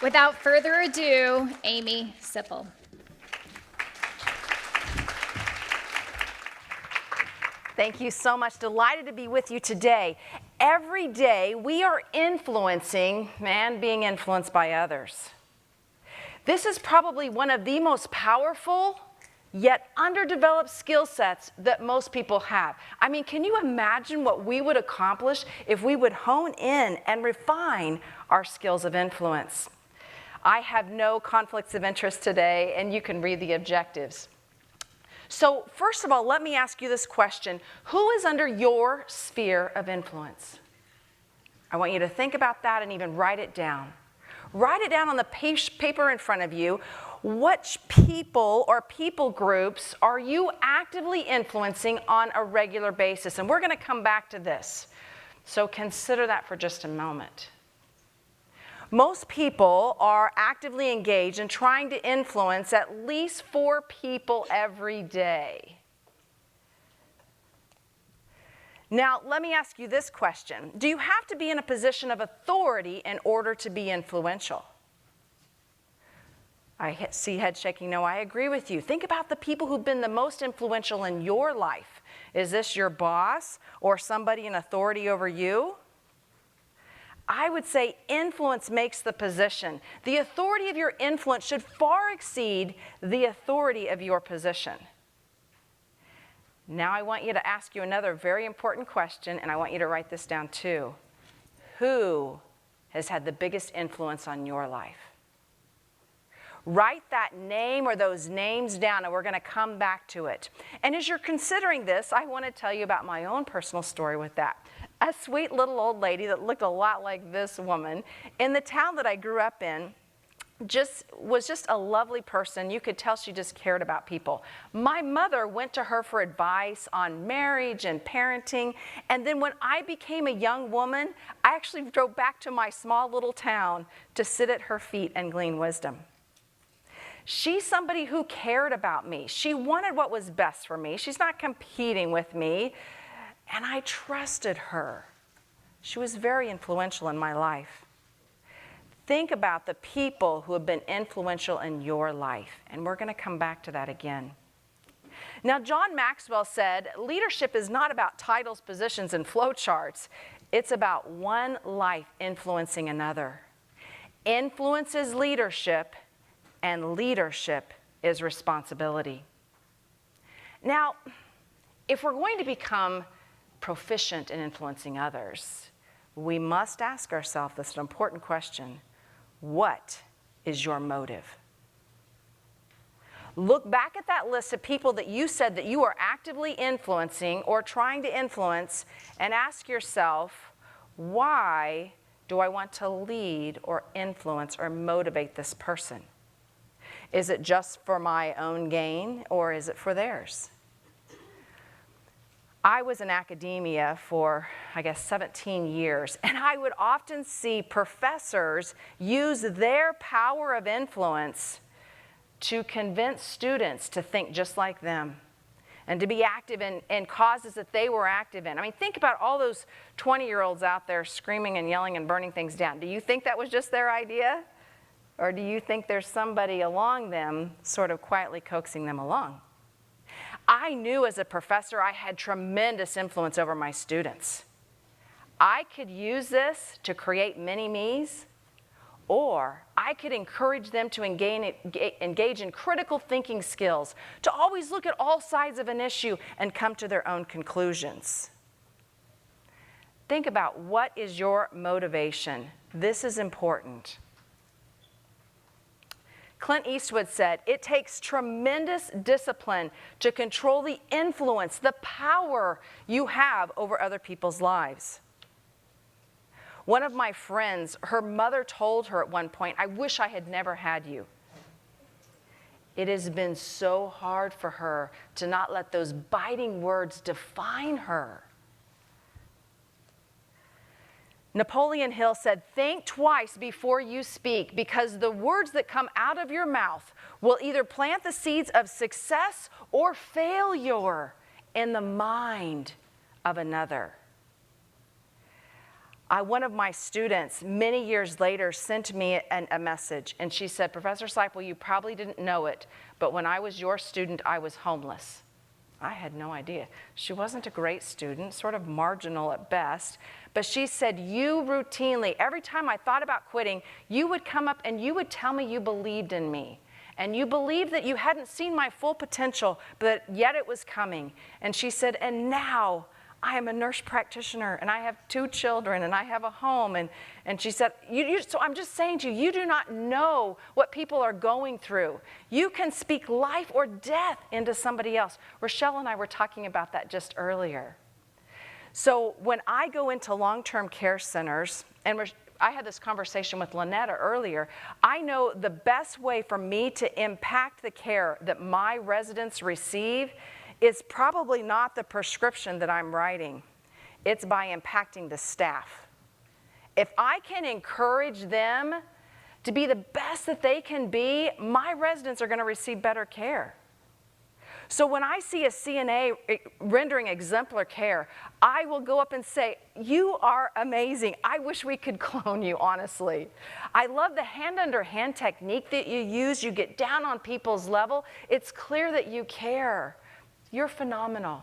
Without further ado, Amy Sipple. Thank you so much. Delighted to be with you today. Every day we are influencing and being influenced by others. This is probably one of the most powerful yet underdeveloped skill sets that most people have. I mean, can you imagine what we would accomplish if we would hone in and refine our skills of influence? I have no conflicts of interest today, and you can read the objectives. So first of all, let me ask you this question. Who is under your sphere of influence? I want you to think about that and even write it down. Write it down on the paper in front of you. Which people or people groups are you actively influencing on a regular basis? And we're going to come back to this. So consider that for just a moment. Most people are actively engaged in trying to influence at least 4 people every day. Now, let me ask you this question. Do you have to be in a position of authority in order to be influential? I see head shaking. No, I agree with you. Think about the people who've been the most influential in your life. Is this your boss or somebody in authority over you? I would say influence makes the position. The authority of your influence should far exceed the authority of your position. Now I want you to ask you another very important question, and I want you to write this down too. Who has had the biggest influence on your life? Write that name or those names down, and we're going to come back to it. And as you're considering this, I want to tell you about my own personal story with that. A sweet little old lady that looked a lot like this woman in the town that I grew up in was just a lovely person. You could tell she just cared about people. My mother went to her for advice on marriage and parenting. And then when I became a young woman, I actually drove back to my small little town to sit at her feet and glean wisdom. She's somebody who cared about me. She wanted what was best for me. She's not competing with me. And I trusted her. She was very influential in my life. Think about the people who have been influential in your life, and we're going to come back to that again. Now, John Maxwell said, leadership is not about titles, positions, and flowcharts. It's about one life influencing another. Influence is leadership, and leadership is responsibility. Now, if we're going to become proficient in influencing others, we must ask ourselves this important question: what is your motive? Look back at that list of people that you said that you are actively influencing or trying to influence and ask yourself, why do I want to lead or influence or motivate this person? Is it just for my own gain, or is it for theirs? I was in academia for, 17 years, and I would often see professors use their power of influence to convince students to think just like them and to be active in causes that they were active in. I mean, think about all those 20-year-olds out there screaming and yelling and burning things down. Do you think that was just their idea? Or do you think there's somebody along them sort of quietly coaxing them along? I knew as a professor I had tremendous influence over my students. I could use this to create mini-me's, or I could encourage them to engage in critical thinking skills, to always look at all sides of an issue and come to their own conclusions. Think about, what is your motivation? This is important. Clint Eastwood said, it takes tremendous discipline to control the influence, the power you have over other people's lives. One of my friends, her mother told her at one point, I wish I had never had you. It has been so hard for her to not let those biting words define her. Napoleon Hill said, think twice before you speak, because the words that come out of your mouth will either plant the seeds of success or failure in the mind of another. One of my students, many years later, sent me a message, and she said, Professor Seipel, you probably didn't know it, but when I was your student, I was homeless. I had no idea. She wasn't a great student, sort of marginal at best, but she said, you routinely, every time I thought about quitting, you would come up and you would tell me you believed in me. And you believed that you hadn't seen my full potential, but yet it was coming. And she said, and now I am a nurse practitioner, and I have 2 children, and I have a home. And she said, so I'm just saying to you, you do not know what people are going through. You can speak life or death into somebody else. Rochelle and I were talking about that just earlier. So when I go into long-term care centers, and I had this conversation with Lynetta earlier, I know the best way for me to impact the care that my residents receive is probably not the prescription that I'm writing. It's by impacting the staff. If I can encourage them to be the best that they can be, my residents are going to receive better care. So when I see a CNA rendering exemplar care, I will go up and say, you are amazing. I wish we could clone you, honestly. I love the hand-under-hand technique that you use. You get down on people's level. It's clear that you care. You're phenomenal.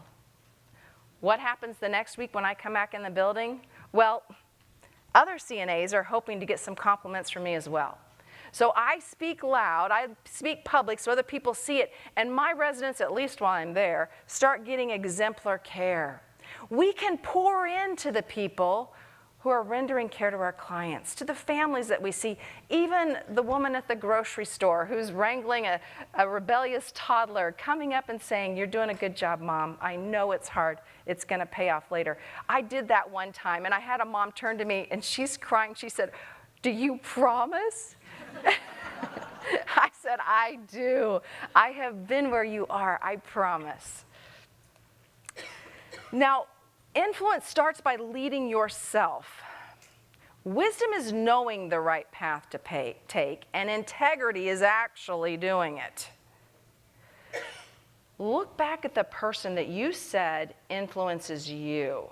What happens the next week when I come back in the building? Well, other CNAs are hoping to get some compliments from me as well. So I speak loud, I speak public so other people see it, and my residents, at least while I'm there, start getting exemplar care. We can pour into the people who are rendering care to our clients, to the families that we see, even the woman at the grocery store who's wrangling a rebellious toddler, coming up and saying, you're doing a good job, Mom. I know it's hard. It's going to pay off later. I did that one time, and I had a mom turn to me, and she's crying. She said, do you promise? I said, I do. I have been where you are, I promise. Now, influence starts by leading yourself. Wisdom is knowing the right path to take, and integrity is actually doing it. Look back at the person that you said influences you.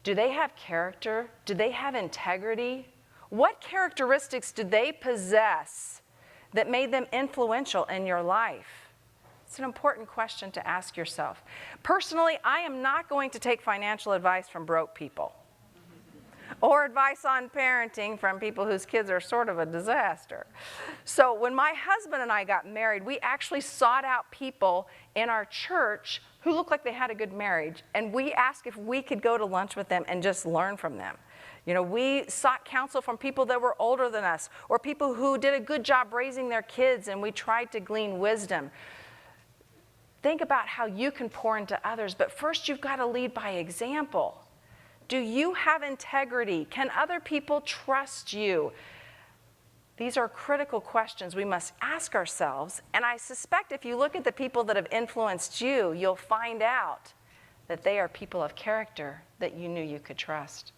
Do they have character? Do they have integrity? What characteristics do they possess that made them influential in your life? It's an important question to ask yourself. Personally, I am not going to take financial advice from broke people or advice on parenting from people whose kids are sort of a disaster. So when my husband and I got married, we actually sought out people in our church who looked like they had a good marriage, and we asked if we could go to lunch with them and just learn from them. You know, we sought counsel from people that were older than us or people who did a good job raising their kids, and we tried to glean wisdom. Think about how you can pour into others, but first you've got to lead by example. Do you have integrity? Can other people trust you? These are critical questions we must ask ourselves, and I suspect if you look at the people that have influenced you, you'll find out that they are people of character that you knew you could trust.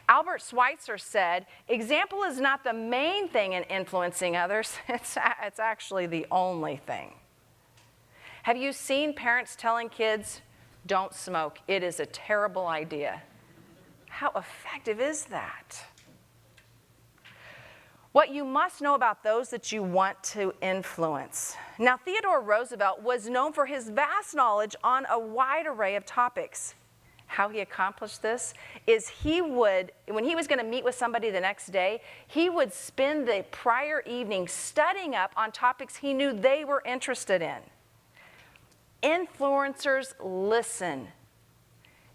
Albert Schweitzer said, example is not the main thing in influencing others, it's actually the only thing. Have you seen parents telling kids, don't smoke, it is a terrible idea? How effective is that? What you must know about those that you want to influence. Now, Theodore Roosevelt was known for his vast knowledge on a wide array of topics. How he accomplished this is he would, when he was going to meet with somebody the next day, he would spend the prior evening studying up on topics he knew they were interested in. Influencers listen.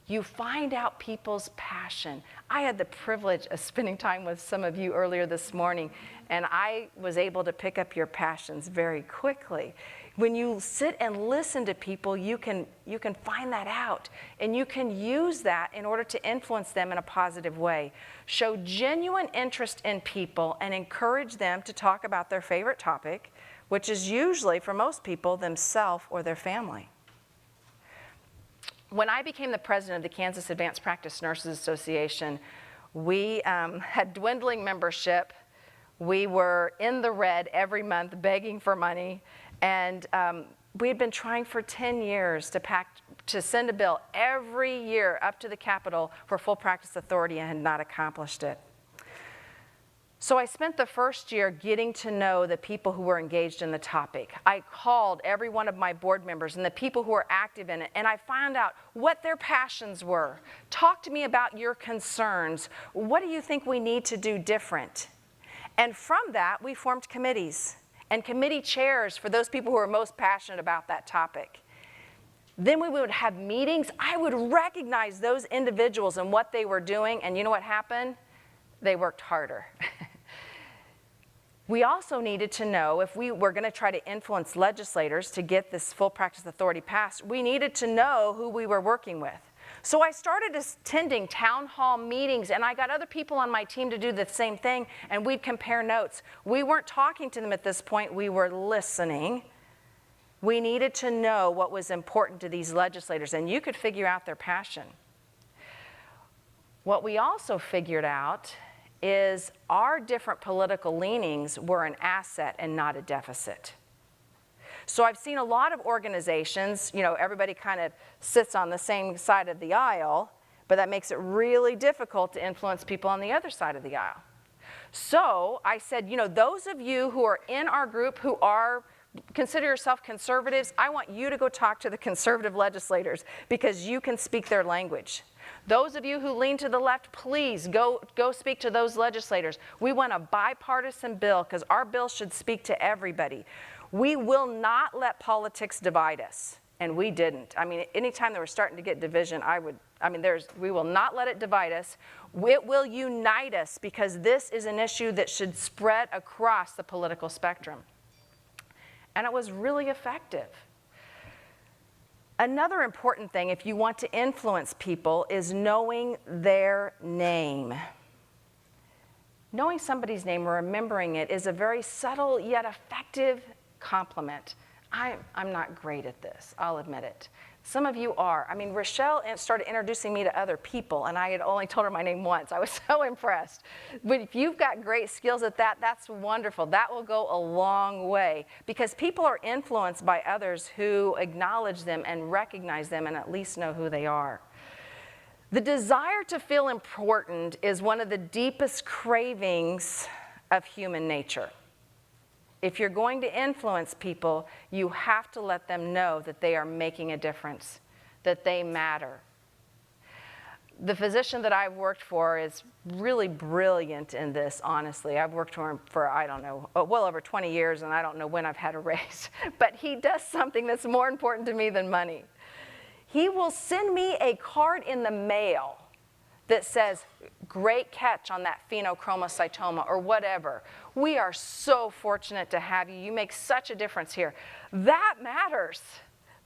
You find out people's passion. I had the privilege of spending time with some of you earlier this morning, and I was able to pick up your passions very quickly. When you sit and listen to people, you can find that out, and you can use that in order to influence them in a positive way. Show genuine interest in people and encourage them to talk about their favorite topic, which is usually, for most people, themselves or their family. When I became the president of the Kansas Advanced Practice Nurses Association, we had dwindling membership. We were in the red every month begging for money, and we had been trying for 10 years to to send a bill every year up to the Capitol for full practice authority and had not accomplished it. So I spent the first year getting to know the people who were engaged in the topic. I called every one of my board members and the people who were active in it, and I found out what their passions were. Talk to me about your concerns. What do you think we need to do different? And from that, we formed committees and committee chairs for those people who are most passionate about that topic. Then we would have meetings. I would recognize those individuals and what they were doing, and you know what happened? They worked harder. We also needed to know if we were going to try to influence legislators to get this full practice authority passed, we needed to know who we were working with. So I started attending town hall meetings, and I got other people on my team to do the same thing, and we'd compare notes. We weren't talking to them at this point, we were listening. We needed to know what was important to these legislators, and you could figure out their passion. What we also figured out is our different political leanings were an asset and not a deficit. So I've seen a lot of organizations, everybody kind of sits on the same side of the aisle, but that makes it really difficult to influence people on the other side of the aisle. So I said, those of you who are in our group who consider yourself conservatives, I want you to go talk to the conservative legislators because you can speak their language. Those of you who lean to the left, please go speak to those legislators. We want a bipartisan bill because our bill should speak to everybody. We will not let politics divide us, and we didn't. Anytime they were starting to get division, we will not let it divide us. It will unite us because this is an issue that should spread across the political spectrum. And it was really effective. Another important thing, if you want to influence people, is knowing their name. Knowing somebody's name or remembering it is a very subtle yet effective compliment. I'm not great at this, I'll admit it. Some of you are. Rochelle started introducing me to other people, and I had only told her my name once. I was so impressed. But if you've got great skills at that, that's wonderful. That will go a long way because people are influenced by others who acknowledge them and recognize them and at least know who they are. The desire to feel important is one of the deepest cravings of human nature. If you're going to influence people, you have to let them know that they are making a difference, that they matter. The physician that I've worked for is really brilliant in this, honestly. I've worked for him for, well over 20 years, and I don't know when I've had a raise. But he does something that's more important to me than money. He will send me a card in the mail that says, great catch on that phenochromoscytoma or whatever. We are so fortunate to have you. You make such a difference here. That matters.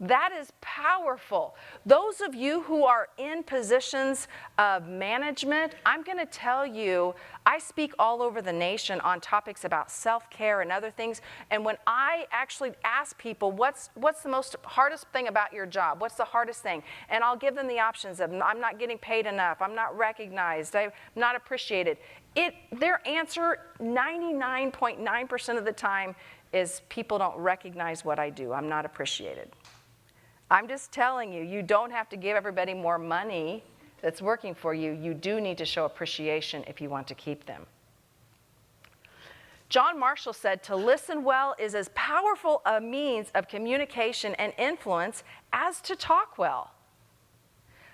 That is powerful. Those of you who are in positions of management, I'm going to tell you, I speak all over the nation on topics about self-care and other things. And when I actually ask people, what's the hardest thing about your job? What's the hardest thing? And I'll give them the options of, I'm not getting paid enough. I'm not recognized. I'm not appreciated. Their answer 99.9% of the time is people don't recognize what I do. I'm not appreciated. I'm just telling you, you don't have to give everybody more money that's working for you. You do need to show appreciation if you want to keep them. John Marshall said, to listen well is as powerful a means of communication and influence as to talk well.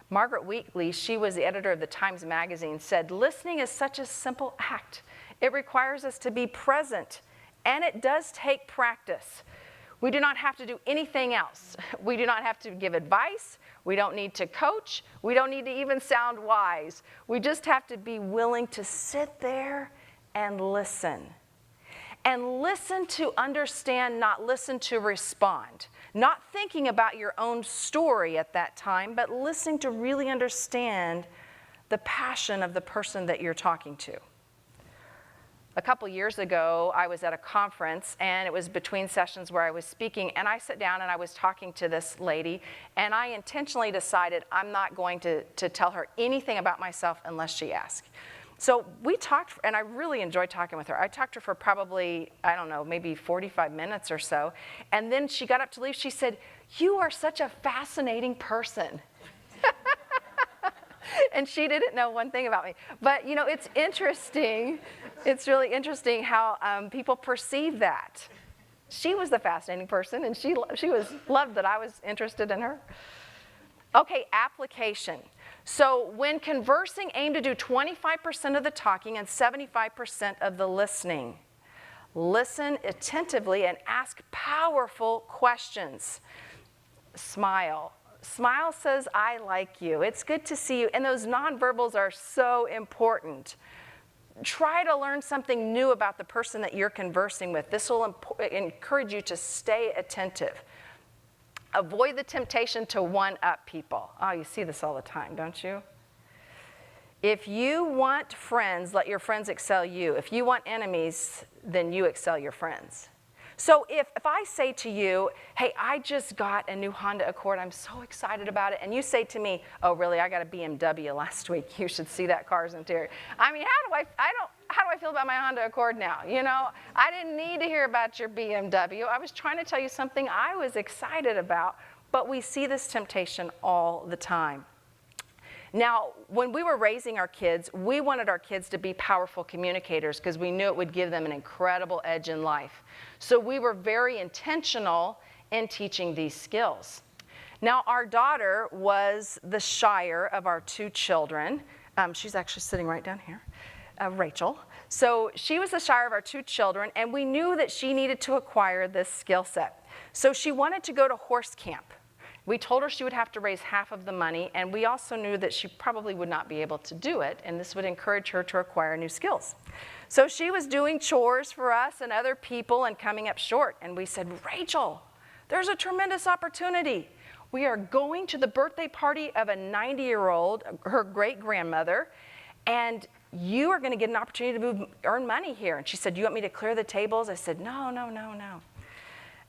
Margaret Wheatley, she was the editor of the Times Magazine, said, listening is such a simple act. It requires us to be present, and it does take practice. We do not have to do anything else. We do not have to give advice. We don't need to coach. We don't need to even sound wise. We just have to be willing to sit there and listen. And listen to understand, not listen to respond. Not thinking about your own story at that time, but listening to really understand the passion of the person that you're talking to. A couple years ago, I was at a conference, and it was between sessions where I was speaking, and I sat down and I was talking to this lady, and I intentionally decided I'm not going to tell her anything about myself unless she asks. So we talked, and I really enjoyed talking with her. I talked to her for probably, I don't know, maybe 45 minutes or so. And then she got up to leave. She said, "You are such a fascinating person." And she didn't know one thing about me. But, you know, it's interesting. It's really interesting how people perceive that. She was the fascinating person, and she loved that I was interested in her. Okay, application. So when conversing, aim to do 25% of the talking and 75% of the listening. Listen attentively and ask powerful questions. Smile. Smile says, "I like you. It's good to see you." And those nonverbals are so important. Try to learn something new about the person that you're conversing with. This will encourage you to stay attentive. Avoid the temptation to one-up people. Oh, you see this all the time, don't you? If you want friends, let your friends excel you. If you want enemies, then you excel your friends. So if I say to you, "Hey, I just got a new Honda Accord. I'm so excited about it." And you say to me, "Oh, really? I got a BMW last week. You should see that car's interior." I mean, how do I feel about my Honda Accord now? You know, I didn't need to hear about your BMW. I was trying to tell you something I was excited about, but we see this temptation all the time. Now, when we were raising our kids, we wanted our kids to be powerful communicators because we knew it would give them an incredible edge in life. So we were very intentional in teaching these skills. Now, our daughter was the shyer of our two children. She's actually sitting right down here, Rachel. So she was the shyer of our two children, and we knew that she needed to acquire this skill set. So she wanted to go to horse camp. We told her she would have to raise half of the money, and we also knew that she probably would not be able to do it, and this would encourage her to acquire new skills. So she was doing chores for us and other people and coming up short, and we said, "Rachel, there's a tremendous opportunity. We are going to the birthday party of a 90-year-old, her great-grandmother, and you are going to get an opportunity to earn money here." And she said, "You want me to clear the tables?" I said, "No.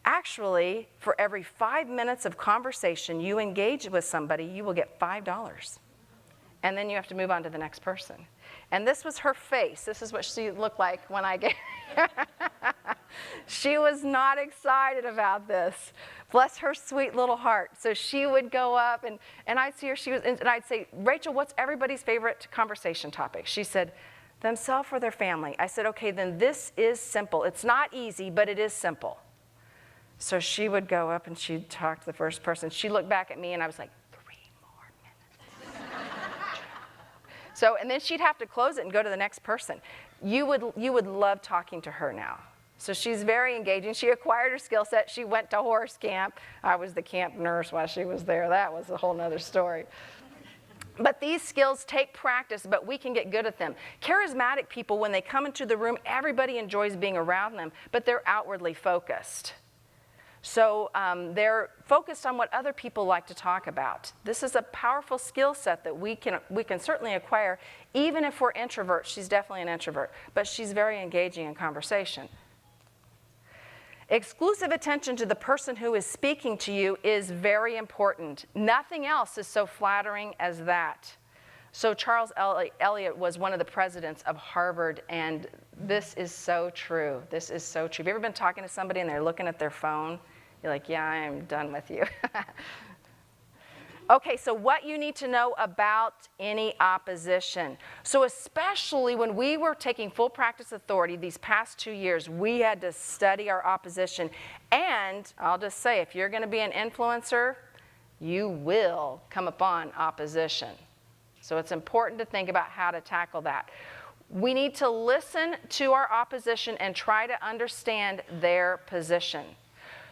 Actually, for every 5 minutes of conversation you engage with somebody, you will get $5. And then you have to move on to the next person." And this was her face. This is what she looked like when I gave her. She was not excited about this. Bless her sweet little heart. So she would go up, and I'd see her, and I'd say, "Rachel, what's everybody's favorite conversation topic?" She said, "Themselves or their family." I said, "Okay, then this is simple. It's not easy, but it is simple." So she would go up and she'd talk to the first person. She looked back at me and I was like, 3 more minutes. So, and then she'd have to close it and go to the next person. You would love talking to her now. So she's very engaging. She acquired her skill set. She went to horse camp. I was the camp nurse while she was there. That was a whole nother story. But these skills take practice, but we can get good at them. Charismatic people, when they come into the room, everybody enjoys being around them, but they're outwardly focused. So they're focused on what other people like to talk about. This is a powerful skill set that we can certainly acquire, even if we're introverts. She's definitely an introvert, but she's very engaging in conversation. Exclusive attention to the person who is speaking to you is very important. Nothing else is so flattering as that. So Charles Eliot was one of the presidents of Harvard, and this is so true. This is so true. Have you ever been talking to somebody and they're looking at their phone? You're like, "Yeah, I am done with you." Okay, so what you need to know about any opposition. So especially when we were taking full practice authority these past 2 years, we had to study our opposition. And I'll just say, if you're going to be an influencer, you will come upon opposition. So it's important to think about how to tackle that. We need to listen to our opposition and try to understand their position.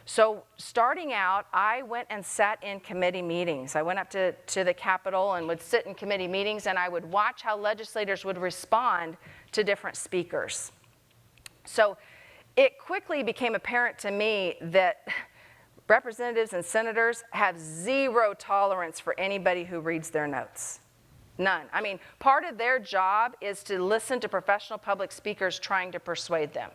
So starting out, I went and sat in committee meetings. I went up to the Capitol and would sit in committee meetings, and I would watch how legislators would respond to different speakers. So it quickly became apparent to me that representatives and senators have zero tolerance for anybody who reads their notes. None. I mean, part of their job is to listen to professional public speakers trying to persuade them.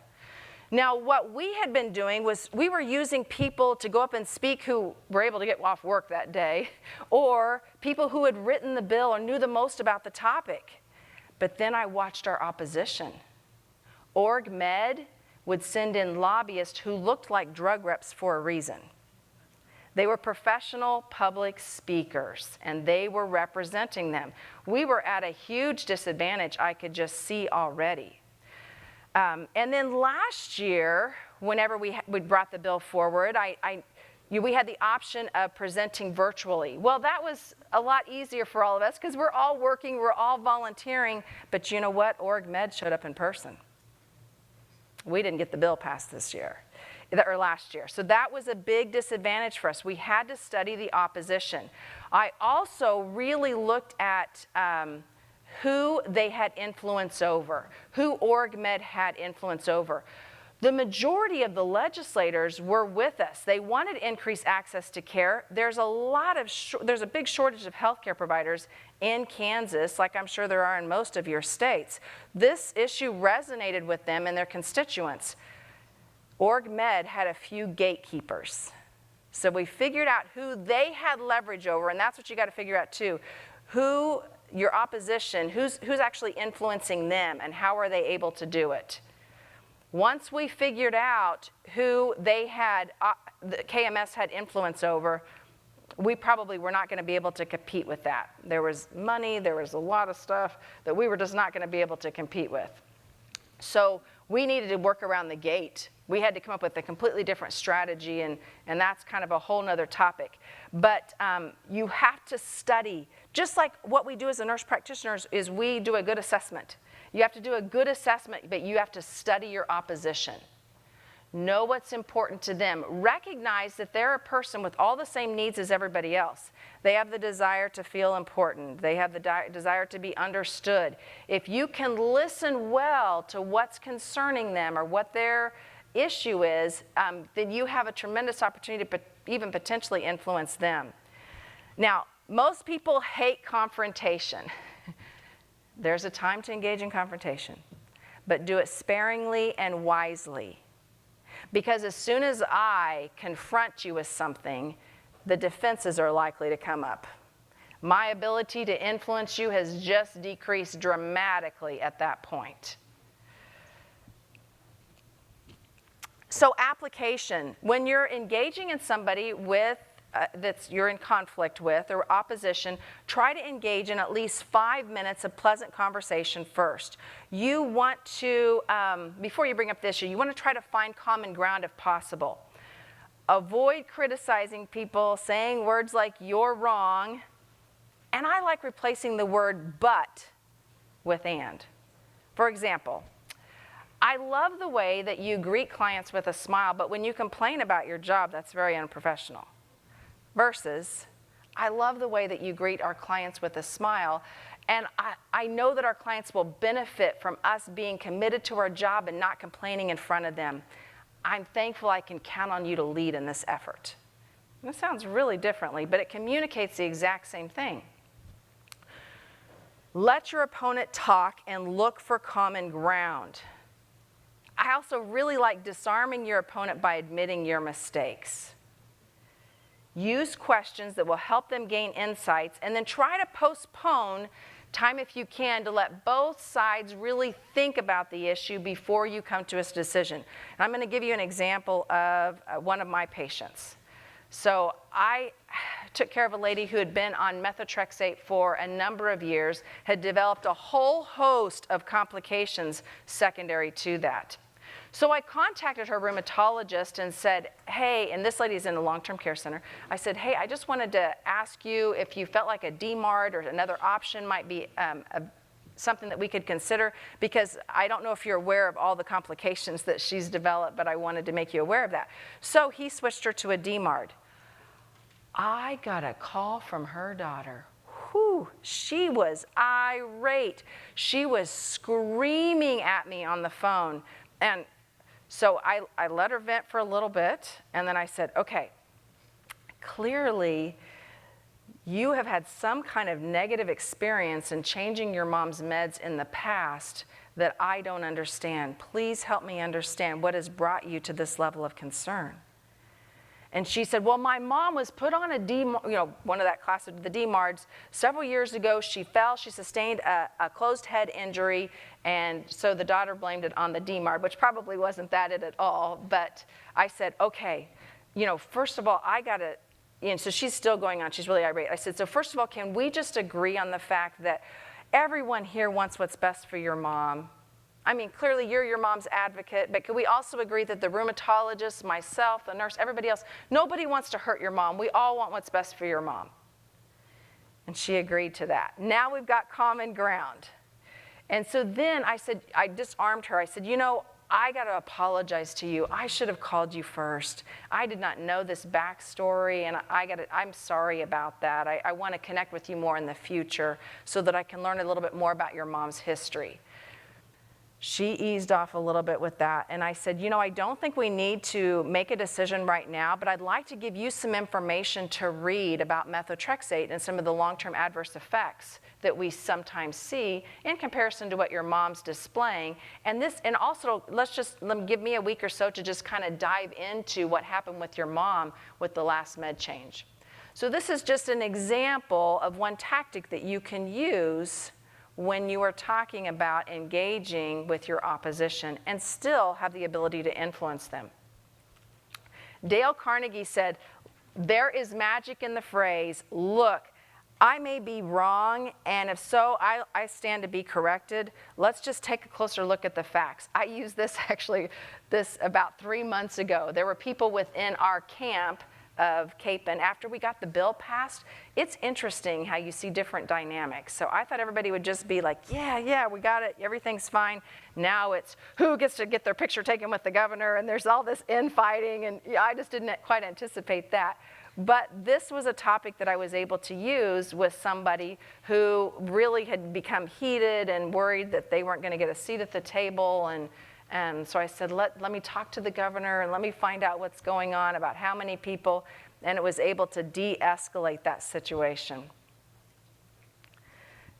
Now, what we had been doing was we were using people to go up and speak who were able to get off work that day, or people who had written the bill or knew the most about the topic. But then I watched our opposition. Org Med would send in lobbyists who looked like drug reps for a reason. They were professional public speakers, and they were representing them. We were at a huge disadvantage I could just see already. And then last year, whenever we brought the bill forward, we had the option of presenting virtually. Well, that was a lot easier for all of us because we're all working, we're all volunteering, but you know what? Org Med showed up in person. We didn't get the bill passed this year, or last year. So that was a big disadvantage for us. We had to study the opposition. I also really looked at who they had influence over, who Org Med had influence over. The majority of the legislators were with us. They wanted increased access to care. There's a big shortage of healthcare providers in Kansas, like I'm sure there are in most of your states. This issue resonated with them and their constituents. Org Med had a few gatekeepers. So we figured out who they had leverage over, and that's what you got to figure out too. Who your opposition, who's actually influencing them, and how are they able to do it? Once we figured out who they had, the KMS had influence over, we probably were not going to be able to compete with that. There was money, there was a lot of stuff that we were just not going to be able to compete with. So we needed to work around the gate. We had to come up with a completely different strategy, and that's kind of a whole nother topic. But you have to study, just like what we do as a nurse practitioners is we do a good assessment. You have to do a good assessment, but you have to study your opposition. Know what's important to them. Recognize that they're a person with all the same needs as everybody else. They have the desire to feel important. They have the desire to be understood. If you can listen well to what's concerning them or what their issue is, then you have a tremendous opportunity to even potentially influence them. Now, most people hate confrontation. There's a time to engage in confrontation, but do it sparingly and wisely. Because as soon as I confront you with something, the defenses are likely to come up. My ability to influence you has just decreased dramatically at that point. So application, when you're engaging in somebody with you're in conflict with or opposition, try to engage in at least 5 minutes of pleasant conversation first. You want to, before you bring up the issue, you want to try to find common ground if possible. Avoid criticizing people, saying words like "you're wrong," and I like replacing the word "but" with "and." For example, I love the way that you greet clients with a smile, but when you complain about your job, that's very unprofessional. Versus, I love the way that you greet our clients with a smile, and I know that our clients will benefit from us being committed to our job and not complaining in front of them. I'm thankful I can count on you to lead in this effort. This sounds really differently, but it communicates the exact same thing. Let your opponent talk and look for common ground. I also really like disarming your opponent by admitting your mistakes. Use questions that will help them gain insights, and then try to postpone time if you can to let both sides really think about the issue before you come to a decision. And I'm going to give you an example of one of my patients. So I took care of a lady who had been on methotrexate for a number of years, had developed a whole host of complications secondary to that. So I contacted her rheumatologist and said, hey, and this lady's in a long-term care center. I said, hey, I just wanted to ask you if you felt like a DMARD or another option might be something that we could consider, because I don't know if you're aware of all the complications that she's developed, but I wanted to make you aware of that. So he switched her to a DMARD. I got a call from her daughter. Whew, she was irate. She was screaming at me on the phone. And so I let her vent for a little bit, and then I said, okay, clearly you have had some kind of negative experience in changing your mom's meds in the past that I don't understand. Please help me understand what has brought you to this level of concern. And she said, well, my mom was put on one of that class of the DMARDs several years ago. She fell, she sustained a closed head injury, and so the daughter blamed it on the DMARD, which probably wasn't that it at all. But I said, okay, first of all, so she's still going on, she's really irate. I said, so first of all, can we just agree on the fact that everyone here wants what's best for your mom? I mean, clearly you're your mom's advocate, but could we also agree that the rheumatologist, myself, the nurse, everybody else, nobody wants to hurt your mom. We all want what's best for your mom. And she agreed to that. Now we've got common ground. And so then I said, I disarmed her. I said, I got to apologize to you. I should have called you first. I did not know this backstory, and I'm sorry about that. I want to connect with you more in the future so that I can learn a little bit more about your mom's history. She eased off a little bit with that, and I said, I don't think we need to make a decision right now, but I'd like to give you some information to read about methotrexate and some of the long-term adverse effects that we sometimes see in comparison to what your mom's displaying. And also, give me a week or so to just kind of dive into what happened with your mom with the last med change. So this is just an example of one tactic that you can use when you are talking about engaging with your opposition and still have the ability to influence them. Dale Carnegie said, there is magic in the phrase, look, I may be wrong, and if so, I stand to be corrected. Let's just take a closer look at the facts. I used this about 3 months ago. There were people within our camp of CAPE, and after we got the bill passed, it's interesting how you see different dynamics. So I thought everybody would just be like, yeah, we got it, everything's fine. Now it's who gets to get their picture taken with the governor, and there's all this infighting, and I just didn't quite anticipate that. But this was a topic that I was able to use with somebody who really had become heated and worried that they weren't going to get a seat at the table. And so I said, let me talk to the governor and let me find out what's going on, about how many people, and it was able to de-escalate that situation.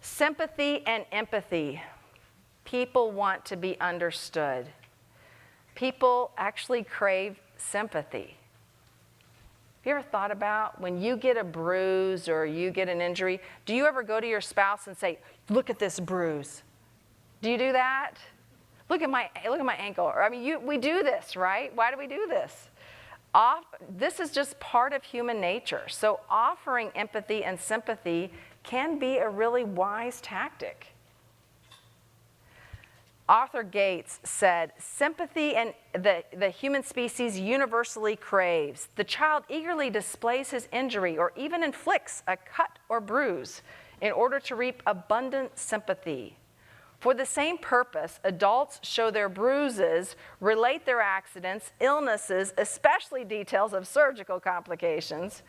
Sympathy and empathy. People want to be understood. People actually crave sympathy. Have you ever thought about when you get a bruise or you get an injury, do you ever go to your spouse and say, look at this bruise? Do you do that? Look at my ankle. Or, we do this, right? Why do we do this? This is just part of human nature. So offering empathy and sympathy can be a really wise tactic. Arthur Gates said, sympathy and the human species universally craves. The child eagerly displays his injury or even inflicts a cut or bruise in order to reap abundant sympathy. For the same purpose, adults show their bruises, relate their accidents, illnesses, especially details of surgical complications.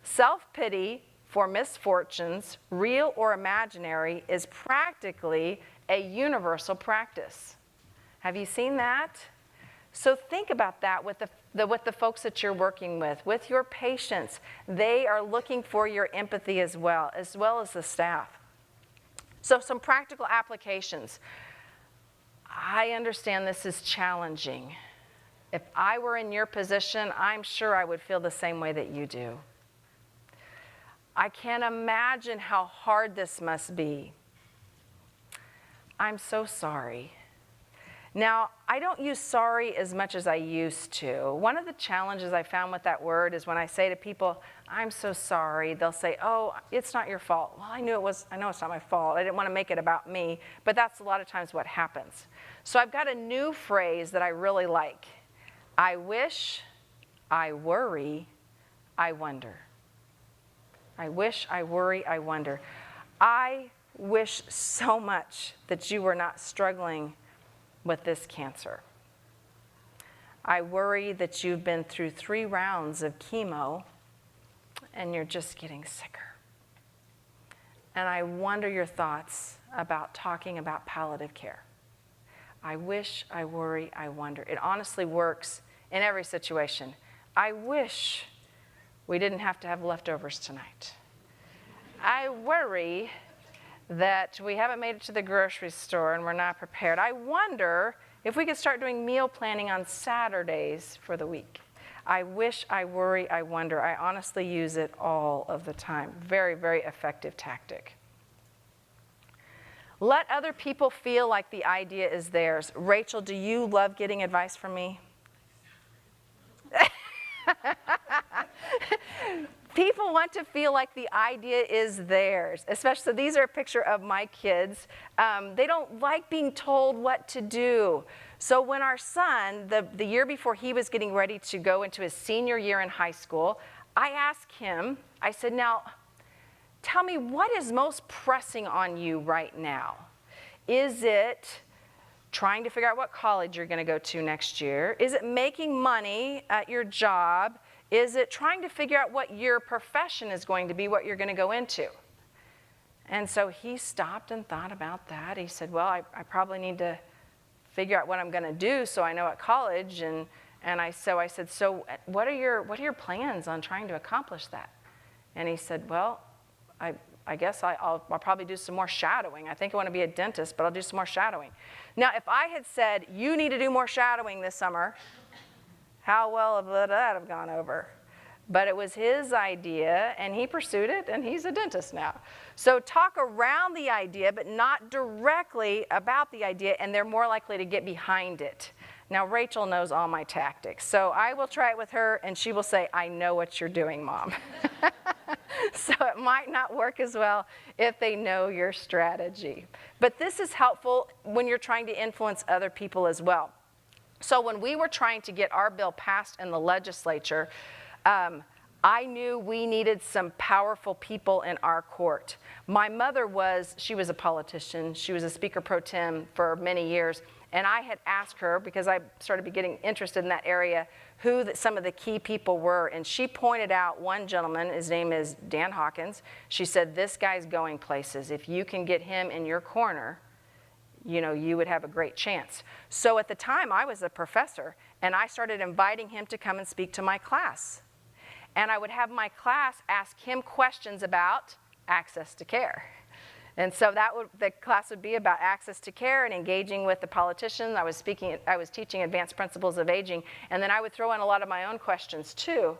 Self-pity for misfortunes, real or imaginary, is practically a universal practice. Have you seen that? So think about that with the folks that you're working with your patients. They are looking for your empathy as well as the staff. So some practical applications. I understand this is challenging. If I were in your position, I'm sure I would feel the same way that you do. I can't imagine how hard this must be. I'm so sorry. Now, I don't use sorry as much as I used to. One of the challenges I found with that word is when I say to people, I'm so sorry, they'll say, oh, it's not your fault. Well, I know it's not my fault. I didn't want to make it about me, but that's a lot of times what happens. So I've got a new phrase that I really like. I wish, I worry, I wonder. I wish, I worry, I wonder. I wish so much that you were not struggling with this cancer. I worry that you've been through 3 rounds of chemo and you're just getting sicker. And I wonder your thoughts about talking about palliative care. I wish, I worry, I wonder. It honestly works in every situation. I wish we didn't have to have leftovers tonight. I worry that we haven't made it to the grocery store and we're not prepared. I wonder if we could start doing meal planning on Saturdays for the week. I wish, I worry, I wonder. I honestly use it all of the time. Very, very effective tactic. Let other people feel like the idea is theirs. Rachel, do you love getting advice from me? People want to feel like the idea is theirs, especially, so these are a picture of my kids. They don't like being told what to do. So when our son, the year before he was getting ready to go into his senior year in high school, I asked him, I said, now, tell me, what is most pressing on you right now? Is it trying to figure out what college you're going to go to next year? Is it making money at your job? Is it trying to figure out what your profession is going to be, what you're going to go into? And so he stopped and thought about that. He said, well, I probably need to figure out what I'm going to do so I know at college. And I said, so what are your plans on trying to accomplish that? And he said, well, I guess I'll probably do some more shadowing. I think I want to be a dentist, but I'll do some more shadowing. Now, if I had said, you need to do more shadowing this summer, how well would that have gone over? But it was his idea, and he pursued it, and he's a dentist now. So talk around the idea, but not directly about the idea, and they're more likely to get behind it. Now, Rachel knows all my tactics, so I will try it with her, and she will say, I know what you're doing, Mom. So it might not work as well if they know your strategy. But this is helpful when you're trying to influence other people as well. So when we were trying to get our bill passed in the legislature, I knew we needed some powerful people in our court. My mother she was a politician. She was a speaker pro tem for many years. And I had asked her, because I started getting interested in that area, who some of the key people were. And she pointed out one gentleman, his name is Dan Hawkins. She said, this guy's going places. If you can get him in your corner, you would have a great chance. So at the time, I was a professor, and I started inviting him to come and speak to my class. And I would have my class ask him questions about access to care. And so the class would be about access to care and engaging with the politicians. I was teaching advanced principles of aging, and then I would throw in a lot of my own questions too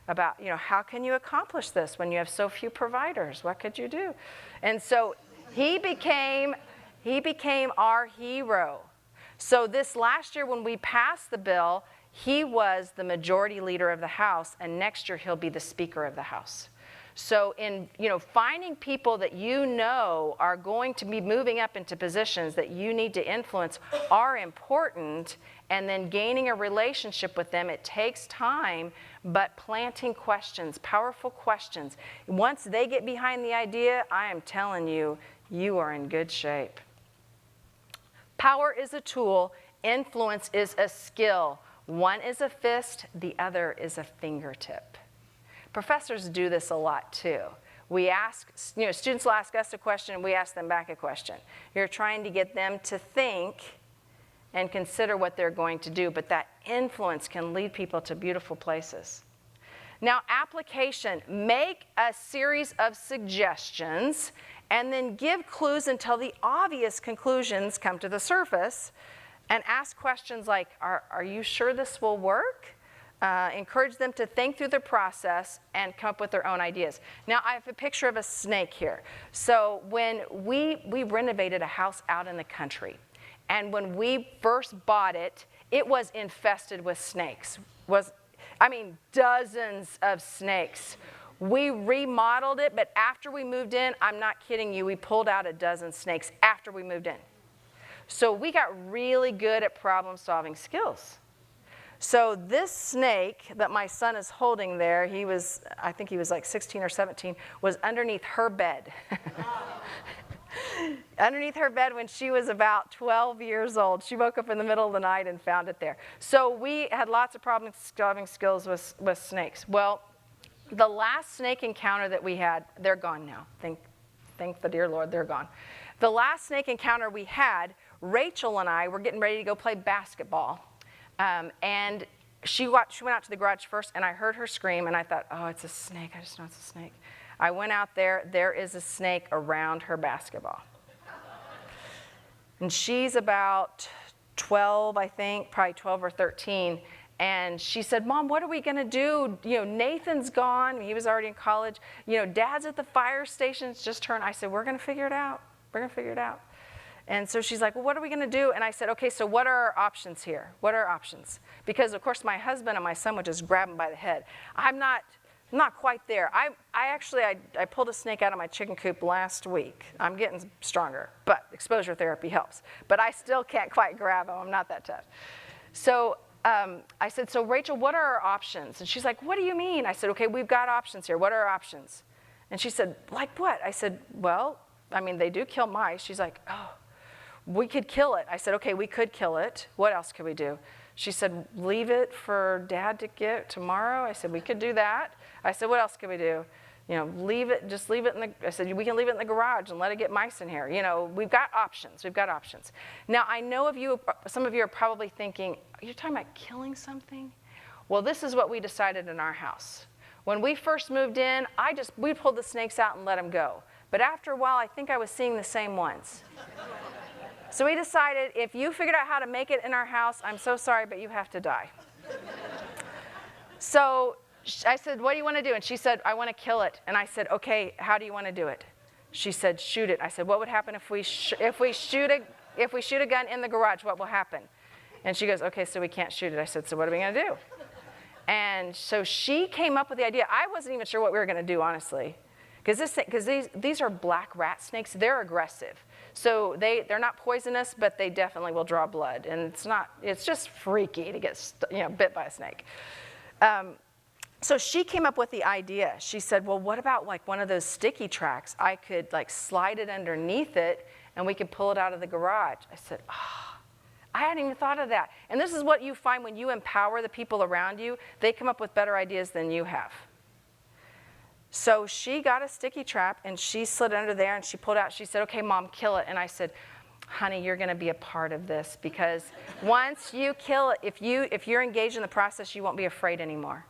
about, how can you accomplish this when you have so few providers? What could you do? And so he became our hero. So this last year when we passed the bill, he was the majority leader of the House, and next year he'll be the Speaker of the House. So in finding people that are going to be moving up into positions that you need to influence are important, and then gaining a relationship with them, it takes time, but planting questions, powerful questions. Once they get behind the idea, I am telling you, you are in good shape. Power is a tool, influence is a skill. One is a fist, the other is a fingertip. Professors do this a lot too. We ask, students will ask us a question, and we ask them back a question. You're trying to get them to think and consider what they're going to do, but that influence can lead people to beautiful places. Now, application. Make a series of suggestions and then give clues until the obvious conclusions come to the surface, and ask questions like, are you sure this will work? Encourage them to think through the process and come up with their own ideas. Now, I have a picture of a snake here. So when we renovated a house out in the country, and when we first bought it, it was infested with snakes. Dozens of snakes. We remodeled it, but after we moved in, I'm not kidding you, we pulled out a dozen snakes after we moved in. So we got really good at problem-solving skills. So this snake that my son is holding there, I think he was like 16 or 17, was underneath her bed. Underneath her bed when she was about 12 years old. She woke up in the middle of the night and found it there. So we had lots of problem-solving skills with snakes. Well, the last snake encounter that we had, they're gone now. Thank the dear Lord, they're gone. The last snake encounter we had, Rachel and I were getting ready to go play basketball. And she went out to the garage first, and I heard her scream, and I thought, oh, it's a snake. I just know it's a snake. I went out there. There is a snake around her basketball. And she's about 12, I think, probably 12 or 13. And she said, Mom, what are we going to do? Nathan's gone. He was already in college. Dad's at the fire station. It's just her. And I said, we're going to figure it out. We're going to figure it out. And so she's like, well, what are we going to do? And I said, okay, so what are our options here? What are our options? Because, of course, my husband and my son would just grab him by the head. I'm not quite there. I pulled a snake out of my chicken coop last week. I'm getting stronger, but exposure therapy helps. But I still can't quite grab him. I'm not that tough. So I said, so Rachel, what are our options? And she's like, what do you mean? I said, okay, we've got options here. What are our options? And she said, like what? I said, well, they do kill mice. She's like, oh, we could kill it. I said, okay, we could kill it. What else could we do? She said, leave it for Dad to get tomorrow. I said, we could do that. I said, what else could we do? Leave it I said, we can leave it in the garage and let it get mice in here. We've got options. Now, I know some of you are probably thinking, you're talking about killing something? Well, this is what we decided in our house. When we first moved in, we pulled the snakes out and let them go. But after a while, I think I was seeing the same ones. So we decided, if you figured out how to make it in our house, I'm so sorry, but you have to die. So I said, what do you want to do? And she said, I want to kill it. And I said, okay, how do you want to do it? She said, shoot it. I said, what would happen if we shoot a gun in the garage? What will happen? And she goes, okay, so we can't shoot it. I said, so what are we going to do? And so she came up with the idea. I wasn't even sure what we were going to do, honestly, because these are black rat snakes. They're aggressive. So they're not poisonous, but they definitely will draw blood. And it's just freaky to get bit by a snake. So she came up with the idea. She said, well, what about like one of those sticky tracks? I could like slide it underneath it and we could pull it out of the garage. I said, I hadn't even thought of that. And this is what you find when you empower the people around you. They come up with better ideas than you have. So she got a sticky trap and she slid under there and she pulled out. She said, okay, Mom, kill it. And I said, honey, you're going to be a part of this, because once you kill it, if you're engaged in the process, you won't be afraid anymore.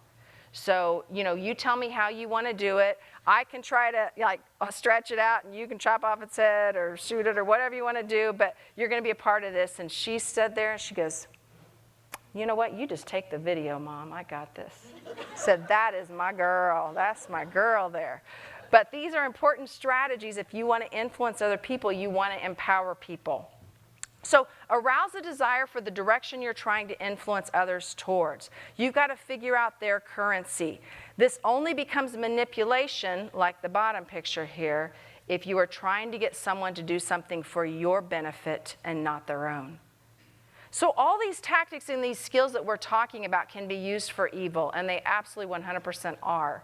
So, you tell me how you want to do it. I can try to stretch it out and you can chop off its head or shoot it or whatever you want to do, but you're going to be a part of this. And she stood there and she goes, you know what? You just take the video, Mom. I got this. Said, that is my girl. That's my girl there. But these are important strategies if you want to influence other people, you want to empower people. So arouse a desire for the direction you're trying to influence others towards. You've got to figure out their currency. This only becomes manipulation, like the bottom picture here, if you are trying to get someone to do something for your benefit and not their own. So all these tactics and these skills that we're talking about can be used for evil, and they absolutely 100% are.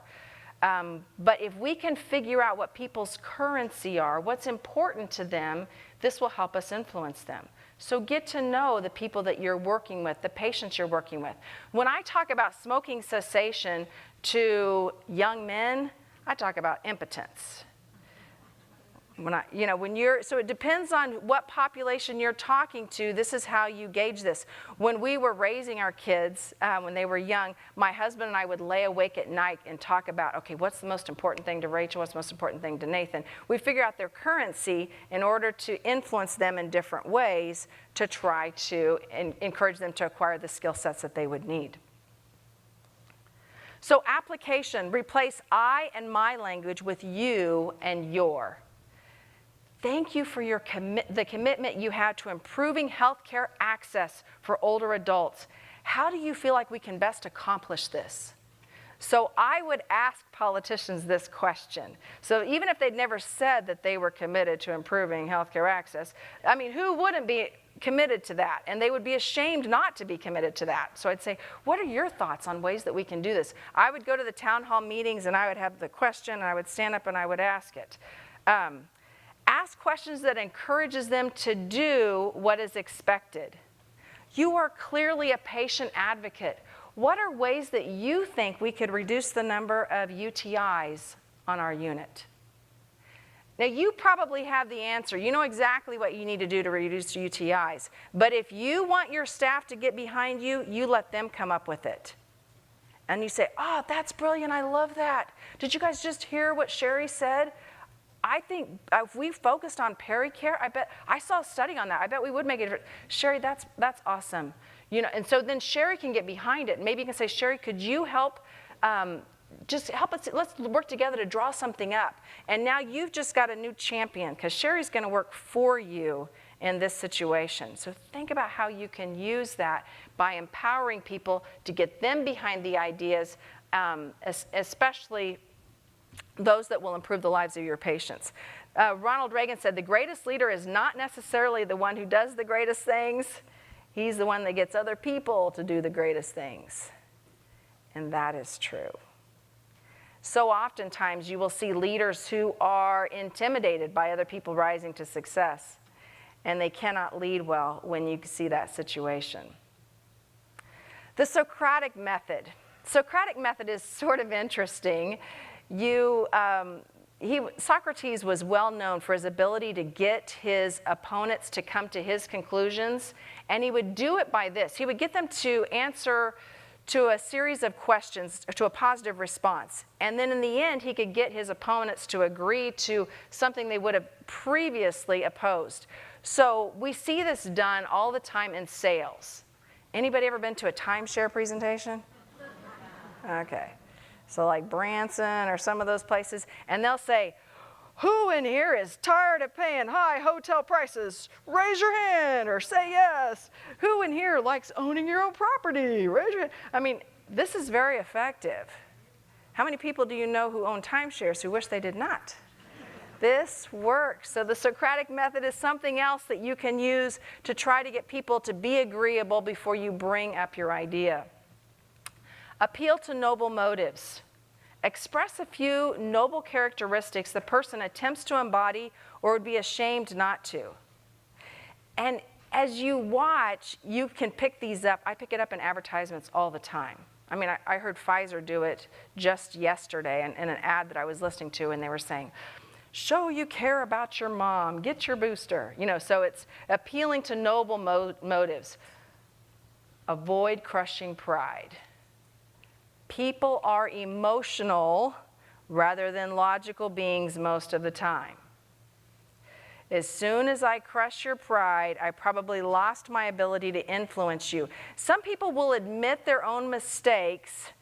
But if we can figure out what people's currency are, what's important to them, this will help us influence them. So get to know the people that you're working with, the patients you're working with. When I talk about smoking cessation to young men, I talk about impotence. So it depends on what population you're talking to. This is how you gauge this. When we were raising our kids, when they were young, my husband and I would lay awake at night and talk about, okay, what's the most important thing to Rachel? What's the most important thing to Nathan? We figure out their currency in order to influence them in different ways to try to encourage them to acquire the skill sets that they would need. So application, replace I and my language with you and your. Thank you for the commitment you have to improving healthcare access for older adults. How do you feel like we can best accomplish this? So I would ask politicians this question. So even if they'd never said that they were committed to improving healthcare access, who wouldn't be committed to that? And they would be ashamed not to be committed to that. So I'd say, what are your thoughts on ways that we can do this? I would go to the town hall meetings and I would have the question and I would stand up and I would ask it. Ask questions that encourages them to do what is expected. You are clearly a patient advocate. What are ways that you think we could reduce the number of UTIs on our unit? Now, you probably have the answer. You know exactly what you need to do to reduce UTIs. But if you want your staff to get behind you, you let them come up with it. And you say, oh, that's brilliant. I love that. Did you guys just hear what Sherry said? I think if we focused on pericare, I saw a study on that. I bet we would make it different. Sherry, that's awesome. And so then Sherry can get behind it. Maybe you can say, Sherry, could you help, just help us, let's work together to draw something up. And now you've just got a new champion because Sherry's going to work for you in this situation. So think about how you can use that by empowering people to get them behind the ideas, especially those that will improve the lives of your patients. Ronald Reagan said, the greatest leader is not necessarily the one who does the greatest things. He's the one that gets other people to do the greatest things. And that is true. So oftentimes you will see leaders who are intimidated by other people rising to success, and they cannot lead well when you see that situation. The Socratic method. Socratic method is sort of interesting. Socrates was well known for his ability to get his opponents to come to his conclusions, and he would do it by this. He would get them to answer to a series of questions, to a positive response. And then in the end, he could get his opponents to agree to something they would have previously opposed. So we see this done all the time in sales. Anybody ever been to a timeshare presentation? Okay. So like Branson or some of those places, and they'll say, who in here is tired of paying high hotel prices? Raise your hand or say yes. Who in here likes owning your own property? Raise your hand. I mean, this is very effective. How many people do you know who own timeshares who wish they did not? This works. So the Socratic method is something else that you can use to try to get people to be agreeable before you bring up your idea. Appeal to noble motives. Express a few noble characteristics the person attempts to embody or would be ashamed not to. And as you watch, you can pick these up. I pick it up in advertisements all the time. I mean, I heard Pfizer do it just yesterday in an ad that I was listening to, and they were saying, show you care about your mom, get your booster. So it's appealing to noble motives. Avoid crushing pride. People are emotional rather than logical beings most of the time. As soon as I crush your pride, I probably lost my ability to influence you. Some people will admit their own mistakes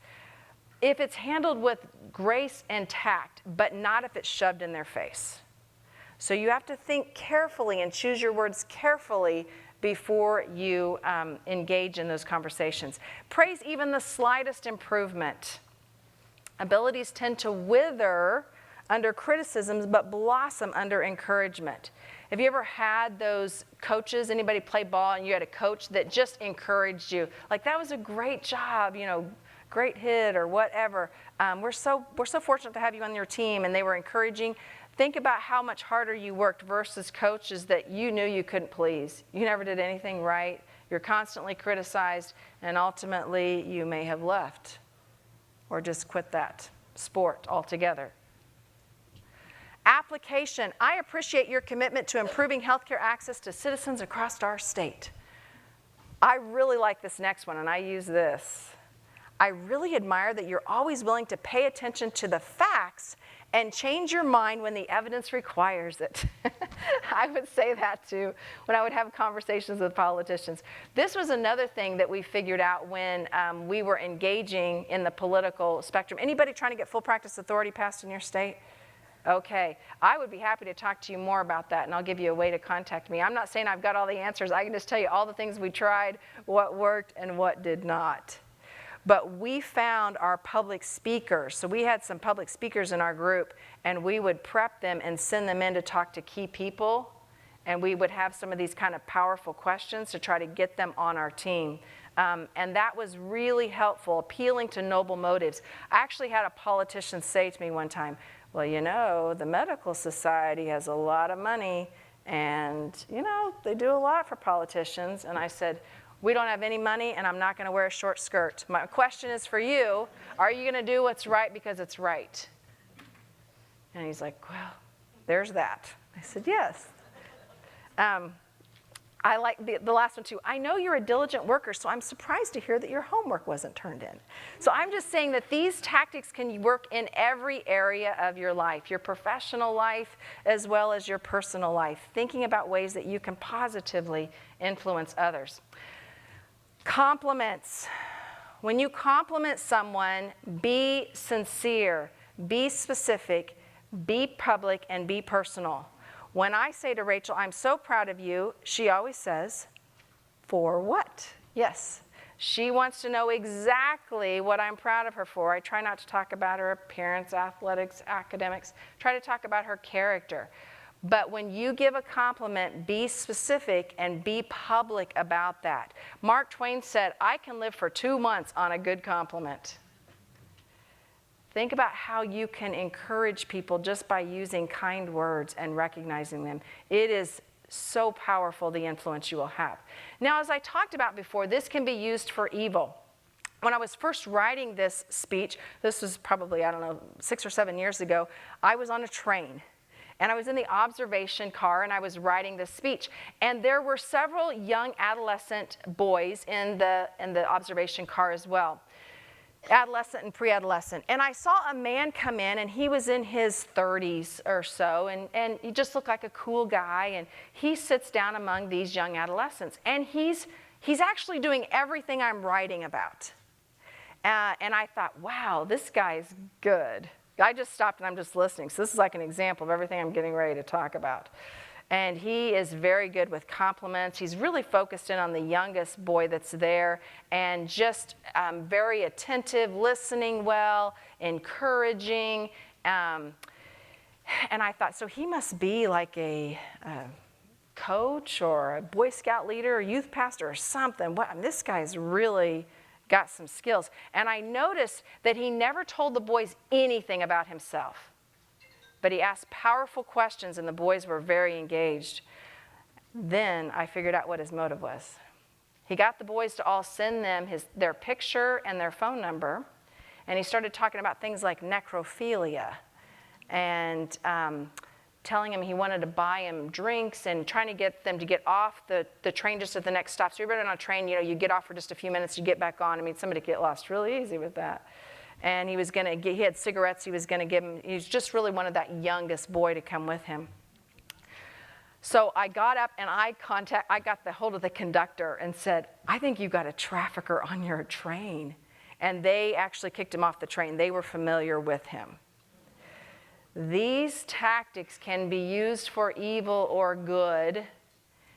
if it's handled with grace and tact, but not if it's shoved in their face. So you have to think carefully and choose your words carefully before you engage in those conversations. Praise even the slightest improvement. Abilities tend to wither under criticisms, but blossom under encouragement. Have you ever had those coaches, anybody play ball and you had a coach that just encouraged you? Like, that was a great job, great hit or whatever. We're so fortunate to have you on your team, and they were encouraging. Think about how much harder you worked versus coaches that you knew you couldn't please. You never did anything right. You're constantly criticized, and ultimately you may have left or just quit that sport altogether. Application. I appreciate your commitment to improving healthcare access to citizens across our state. I really like this next one, and I use this. I really admire that you're always willing to pay attention to the facts and change your mind when the evidence requires it. I would say that too when I would have conversations with politicians. This was another thing that we figured out when we were engaging in the political spectrum. Anybody trying to get full practice authority passed in your state? Okay, I would be happy to talk to you more about that, and I'll give you a way to contact me. I'm not saying I've got all the answers. I can just tell you all the things we tried, what worked, and what did not. But we found our public speakers. So we had some public speakers in our group, and we would prep them and send them in to talk to key people. And we would have some of these kind of powerful questions to try to get them on our team. And that was really helpful, appealing to noble motives. I actually had a politician say to me one time, well, the medical society has a lot of money, and, they do a lot for politicians. And I said, we don't have any money, and I'm not going to wear a short skirt. My question is for you, are you going to do what's right because it's right? And he's like, well, there's that. I said, yes. I like the last one too. I know you're a diligent worker, so I'm surprised to hear that your homework wasn't turned in. So I'm just saying that these tactics can work in every area of your life, your professional life as well as your personal life, thinking about ways that you can positively influence others. Compliments. When you compliment someone, be sincere, be specific, be public, and be personal. When I say to Rachel, I'm so proud of you, she always says, for what? Yes. She wants to know exactly what I'm proud of her for. I try not to talk about her appearance, athletics, academics. Try to talk about her character. But when you give a compliment, be specific and be public about that. Mark Twain said, I can live for 2 months on a good compliment. Think about how you can encourage people just by using kind words and recognizing them. It is so powerful, the influence you will have. Now, as I talked about before, this can be used for evil. When I was first writing this speech, this was probably, 6 or 7 years ago, I was on a train. And I was in the observation car, and I was writing this speech. And there were several young adolescent boys in the observation car as well, adolescent and pre-adolescent. And I saw a man come in, and he was in his 30s or so, and he just looked like a cool guy. And he sits down among these young adolescents, and he's actually doing everything I'm writing about. And I thought, wow, this guy's good. I just stopped and I'm just listening. So this is like an example of everything I'm getting ready to talk about. And he is very good with compliments. He's really focused in on the youngest boy that's there and just very attentive, listening well, encouraging. And I thought, so he must be like a coach or a Boy Scout leader or youth pastor or something. This guy's really got some skills. And I noticed that he never told the boys anything about himself. But he asked powerful questions, and the boys were very engaged. Then I figured out what his motive was. He got the boys to all send them their picture and their phone number, and he started talking about things like necrophilia and telling him he wanted to buy him drinks and trying to get them to get off the train just at the next stop. So you're on a train, you get off for just a few minutes, you get back on. Somebody get lost really easy with that. And he had cigarettes he was going to give him. He just really wanted that youngest boy to come with him. So I got up and I got the hold of the conductor and said, I think you got a trafficker on your train. And they actually kicked him off the train. They were familiar with him. These tactics can be used for evil or good,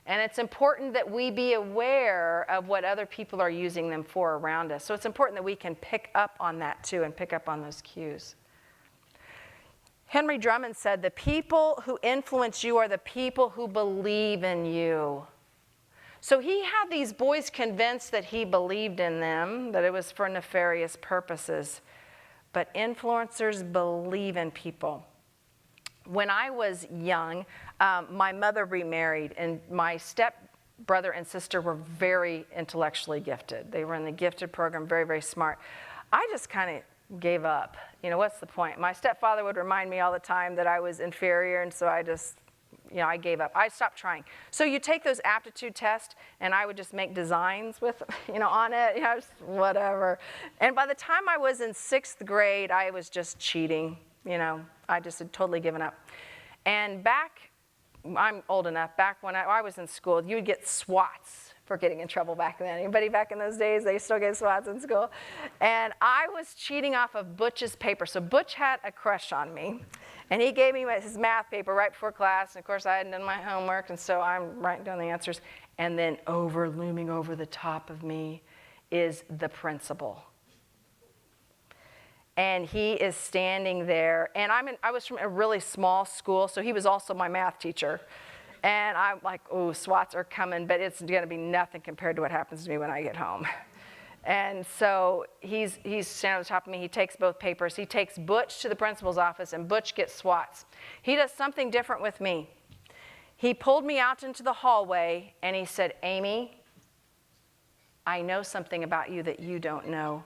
and it's important that we be aware of what other people are using them for around us. So it's important that we can pick up on that too and pick up on those cues. Henry Drummond said, the people who influence you are the people who believe in you. So he had these boys convinced that he believed in them, that it was for nefarious purposes. But influencers believe in people. When I was young, my mother remarried, and my stepbrother and sister were very intellectually gifted. They were in the gifted program, very, very smart. I just kind of gave up. What's the point? My stepfather would remind me all the time that I was inferior, and so I just, I gave up. I stopped trying. So you take those aptitude tests, and I would just make designs with, on it, just whatever. And by the time I was in 6th grade, I was just cheating. I just had totally given up. And I'm old enough, back when I was in school, you would get SWATs for getting in trouble back then. Anybody back in those days, they still get SWATs in school? And I was cheating off of Butch's paper. So Butch had a crush on me, and he gave me his math paper right before class. And of course, I hadn't done my homework, and so I'm writing down the answers. And then looming over the top of me is the principal. And he is standing there, and I was from a really small school, so he was also my math teacher. And I'm like, oh, SWATs are coming, but it's going to be nothing compared to what happens to me when I get home. And so he's standing on the top of me. He takes both papers. He takes Butch to the principal's office, and Butch gets SWATs. He does something different with me. He pulled me out into the hallway, and he said, Amy, I know something about you that you don't know.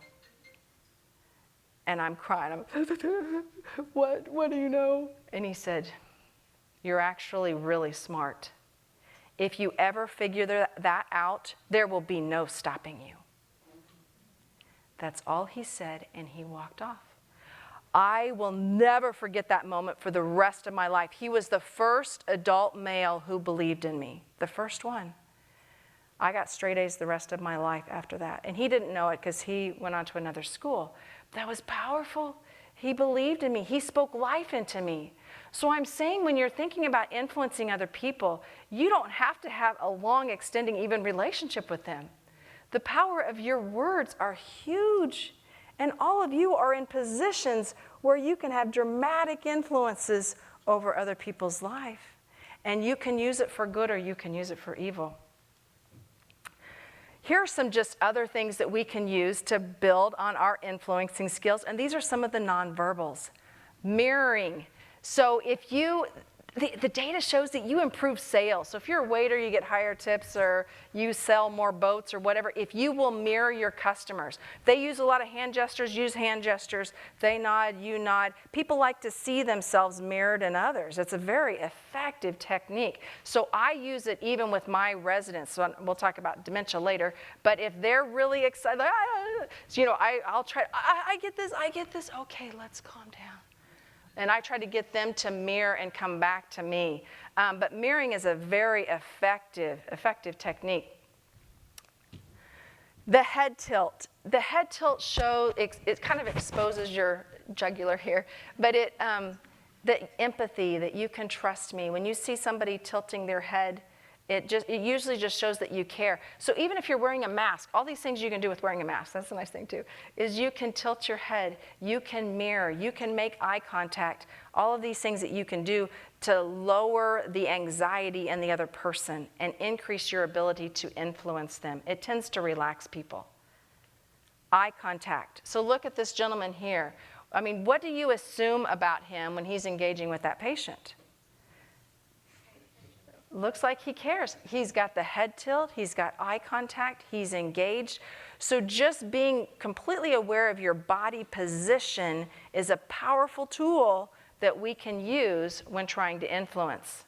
And I'm crying. What do you know? And he said, you're actually really smart. If you ever figure that out, there will be no stopping you. That's all he said, and he walked off. I will never forget that moment for the rest of my life. He was the first adult male who believed in me, the first one. I got straight A's the rest of my life after that. And he didn't know it because he went on to another school. That was powerful. He believed in me. He spoke life into me. So I'm saying when you're thinking about influencing other people, you don't have to have a long, extending, even relationship with them. The power of your words are huge. And all of you are in positions where you can have dramatic influences over other people's life. And you can use it for good or you can use it for evil. Here are some just other things that we can use to build on our influencing skills. And these are some of the nonverbals. Mirroring. So if you, the data shows that you improve sales. So if you're a waiter, you get higher tips, or you sell more boats or whatever. If you will mirror your customers. They use a lot of hand gestures, use hand gestures. They nod, you nod. People like to see themselves mirrored in others. It's a very effective technique. So I use it even with my residents. So we'll talk about dementia later. But if they're really excited, I'll try, I get this. Okay, let's calm down. And I try to get them to mirror and come back to me. But mirroring is a very effective technique. The head tilt. The head tilt it kind of exposes your jugular here, but the empathy, that you can trust me. When you see somebody tilting their head, it usually just shows that you care. So even if you're wearing a mask, all these things you can do with wearing a mask, that's the nice thing too, is you can tilt your head, you can mirror, you can make eye contact, all of these things that you can do to lower the anxiety in the other person and increase your ability to influence them. It tends to relax people. Eye contact. So look at this gentleman here. I mean, what do you assume about him when he's engaging with that patient? Looks like he cares. He's got the head tilt, he's got eye contact, he's engaged. So just being completely aware of your body position is a powerful tool that we can use when trying to influence.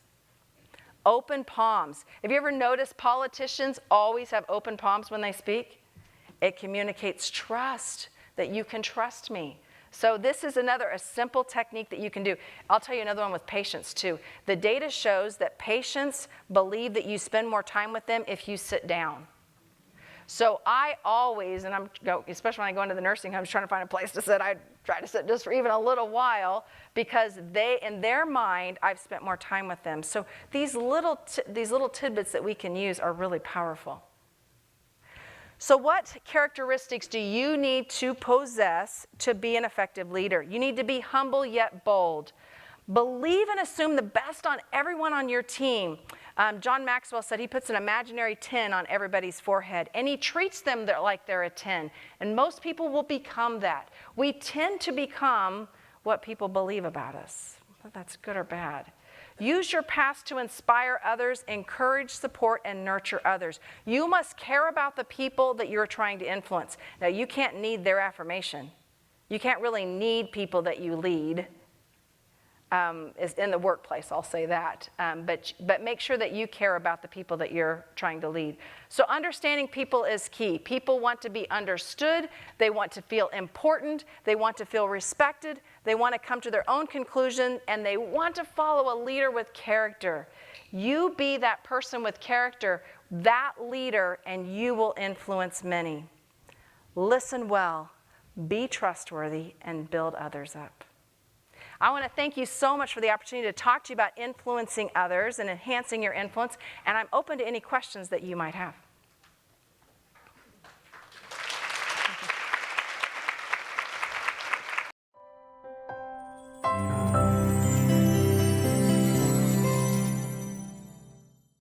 Open palms. Have you ever noticed politicians always have open palms when they speak? It communicates trust, that you can trust me. So this is a simple technique that you can do. I'll tell you another one with patients too. The data shows that patients believe that you spend more time with them if you sit down. So I always, especially when I go into the nursing homes trying to find a place to sit, I try to sit just for even a little while because in their mind, I've spent more time with them. So these little tidbits that we can use are really powerful. So what characteristics do you need to possess to be an effective leader? You need to be humble yet bold. Believe and assume the best on everyone on your team. John Maxwell said he puts an imaginary 10 on everybody's forehead, and he treats them like they're a 10. And most people will become that. We tend to become what people believe about us. Whether that's good or bad. Use your past to inspire others, encourage, support, and nurture others. You must care about the people that you're trying to influence. Now, you can't need their affirmation. You can't really need people that you lead. Is in the workplace, I'll say that. But make sure that you care about the people that you're trying to lead. So understanding people is key. People want to be understood. They want to feel important. They want to feel respected. They want to come to their own conclusion, and they want to follow a leader with character. You be that person with character, that leader, and you will influence many. Listen well, be trustworthy, and build others up. I want to thank you so much for the opportunity to talk to you about influencing others and enhancing your influence, and I'm open to any questions that you might have.